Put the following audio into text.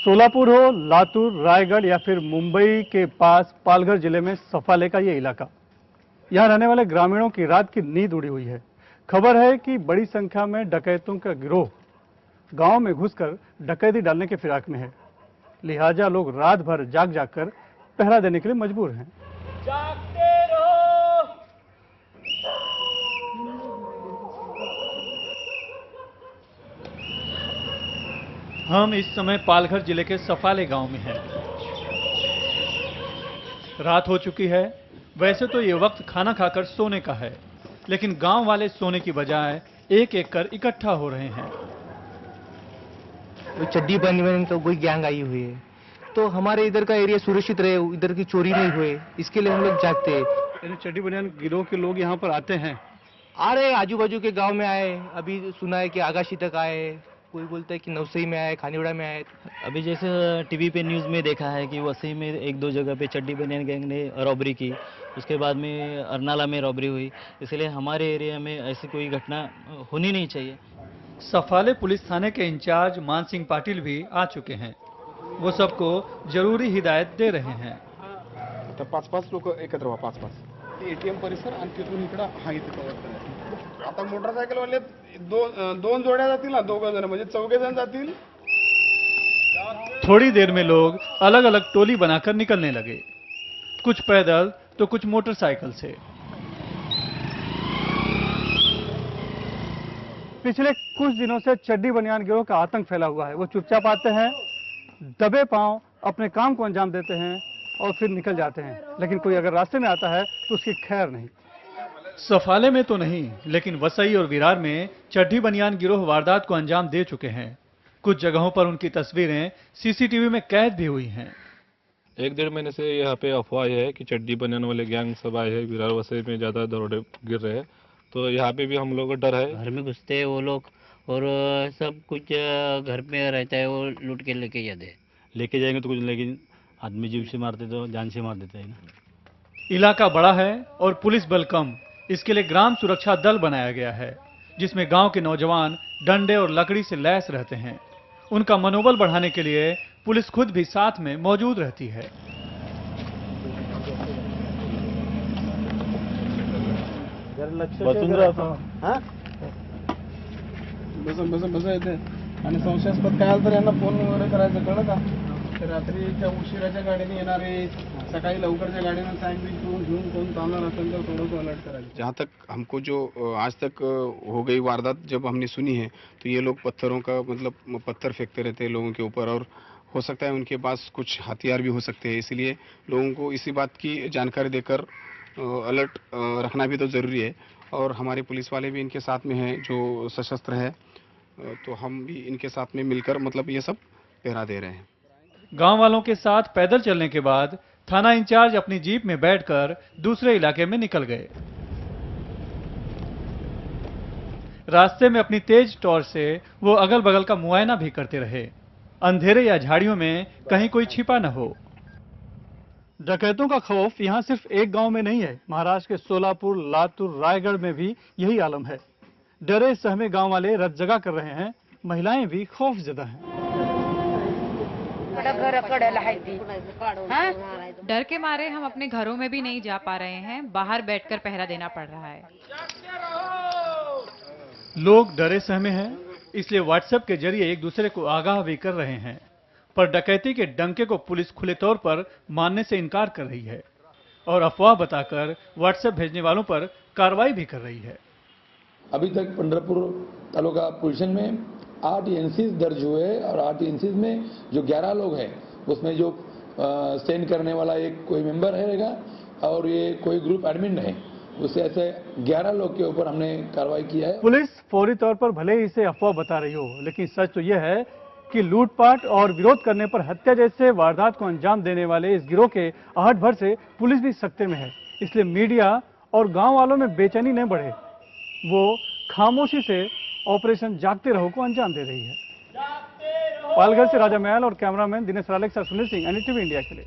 सोलापुर हो, लातूर, रायगढ़ या फिर मुंबई के पास पालघर जिले में सफाले का ये इलाका, यहां रहने वाले ग्रामीणों की रात की नींद उड़ी हुई है। खबर है कि बड़ी संख्या में डकैतों का गिरोह गांव में घुसकर डकैती डालने के फिराक में है। लिहाजा लोग रात भर जाग जाग कर पहरा देने के लिए मजबूर हैं। जागते रहो। हम इस समय पालघर जिले के सफाले गांव में हैं। रात हो चुकी है। वैसे तो ये वक्त खाना खाकर सोने का है, लेकिन गांव वाले सोने की बजाय एक एक कर इकट्ठा हो रहे हैं। तो चड्डी पहनी तो कोई गैंग आई हुई है, तो हमारे इधर का एरिया सुरक्षित रहे, इधर की चोरी नहीं हुए, इसके लिए हम लोग जागते हैं। चड्डी बनियान गिरोह के लोग यहाँ पर आते हैं। आ रहे आजू बाजू के गांव में आए, अभी सुना है कि आगाशी तक आए, कोई बोलता है कि नवसई में आए, खानीवाड़ा में आए। अभी जैसे टीवी पे न्यूज़ में देखा है कि वसई में एक दो जगह पे चड्डी बनियान गैंग ने रॉबरी की, उसके बाद में अरनाला में रॉबरी हुई। इसलिए हमारे एरिया में ऐसी कोई घटना होनी नहीं चाहिए। सफाले पुलिस थाने के इंचार्ज मान सिंह पाटिल भी आ चुके हैं। वो सबको जरूरी हिदायत दे रहे हैं। तर 5-5 लोक एकत्र व्हा, 5-5 एटीएम परिसर आणि तिथून इकडे हा इथे कव्हर करायचं। आता मोटरसायकल वाले दोन जोड्या जातील ना, 2 जण म्हणजे 4 जण जातील। थोड़ी देर में लोग अलग अलग टोली बनाकर निकलने लगे, कुछ पैदल तो कुछ मोटरसाइकिल से। पिछले कुछ दिनों से चड्डी बनियान गिरोह का आतंक फैला हुआ है। वो चुपचाप आते हैं, दबे पांव अपने काम को अंजाम देते हैं और फिर निकल जाते हैं। लेकिन कोई अगर रास्ते में आता है तो उसकी खैर नहीं। सफाले में तो नहीं, लेकिन वसई और विरार में चड्डी बनियान गिरोह वारदात को अंजाम दे चुके हैं। कुछ जगहों पर उनकी तस्वीरें सीसीटीवी में कैद भी हुई हैं। 1-1.5 महीने से यहाँ पे अफवाह है कि चड्डी बनियान वाले गैंग सब आए हैं, विरार वसई में ज़्यादा दरोड़े गिर रहे हैं। तो यहाँ पे भी हम लोग को डर है। घर में घुसते हैं वो लोग और सब कुछ घर में रहता है, वो लूट के लेके जाते हैं। लेके जाएंगे तो कुछ, लेकिन आदमी जीव से मारते तो जान से मार देते हैं ना। इलाका बड़ा है और पुलिस बल कम, इसके लिए ग्राम सुरक्षा दल बनाया गया है, जिसमें गांव के नौजवान डंडे और लकड़ी से लैस रहते हैं। उनका मनोबल बढ़ाने के लिए पुलिस खुद भी साथ में मौजूद रहती है। बस येते आणि संशयास्पद काय आलं तर यांना फोन वगैरे करायचं, कळलं का? रात्रीच्या उशिराच्या गाडीने येणारे, सकाळी लवकरच्या गाडीने सँडविच घेऊन कोण चालणार असेल तर थोडंसं अलर्ट करायचं। जहाँ तक हमको जो आज तक हो गई वारदात जब हमने सुनी है, तो ये लोग पत्थरों का मतलब पत्थर फेंकते रहते हैं लोगों के ऊपर, और हो सकता है उनके पास कुछ हथियार भी हो सकते हैं। इसलिए लोगों को इसी बात की जानकारी देकर अलर्ट रखना भी तो ज़रूरी है। और हमारे पुलिस वाले भी इनके साथ में हैं जो सशस्त्र है, तो हम भी इनके साथ में मिलकर मतलब ये सब पहरा दे रहे हैं। गांव वालों के साथ पैदल चलने के बाद थाना इंचार्ज अपनी जीप में बैठकर दूसरे इलाके में निकल गए। रास्ते में अपनी तेज टॉर्च से वो अगल बगल का मुआयना भी करते रहे, अंधेरे या झाड़ियों में कहीं कोई छिपा न हो। डकैतों का खौफ यहाँ सिर्फ एक गांव में नहीं है। महाराष्ट्र के सोलापुर, लातूर, रायगढ़ में भी यही आलम है। डरे सहमे गांव वाले रत जगा कर रहे हैं, महिलाएं भी खौफजदा हैं। डर के मारे हम अपने घरों में भी नहीं जा पा रहे हैं, बाहर बैठकर पहरा देना पड़ रहा है। लोग डरे सहमे हैं, इसलिए व्हाट्सएप के जरिए एक दूसरे को आगाह भी कर रहे हैं। पर डकैती के डंके को पुलिस खुले तौर पर मानने से इनकार कर रही है और अफवाह बताकर व्हाट्सएप भेजने वालों पर कार्रवाई भी कर रही है। अभी तक पंढरपुर तालुका पुलिस में 8 एनसीज दर्ज हुए और 8 एनसीज में जो 11 लोग हैं उसमें जो सेंड करने वाला एक कोई मेंबर रहेगा और ये कोई ग्रुप एडमिन है, उससे ऐसे 11 लोग के ऊपर हमने कार्रवाई किया है। पुलिस फौरी तौर पर भले ही इसे अफवाह बता रही हो, लेकिन सच तो यह है कि लूटपाट और विरोध करने पर हत्या जैसे वारदात को अंजाम देने वाले इस गिरोह के आहट भर से पुलिस भी सख्ते में है। इसलिए मीडिया और गांव वालों में बेचैनी न बढ़े, वो खामोशी से ऑपरेशन जागते रहो को अंजाम दे रही है। पालघर से राजा महल और कैमरामैन दिनेश राले के साथ सुनील सिंह, एनडीटीवी इंडिया के लिए।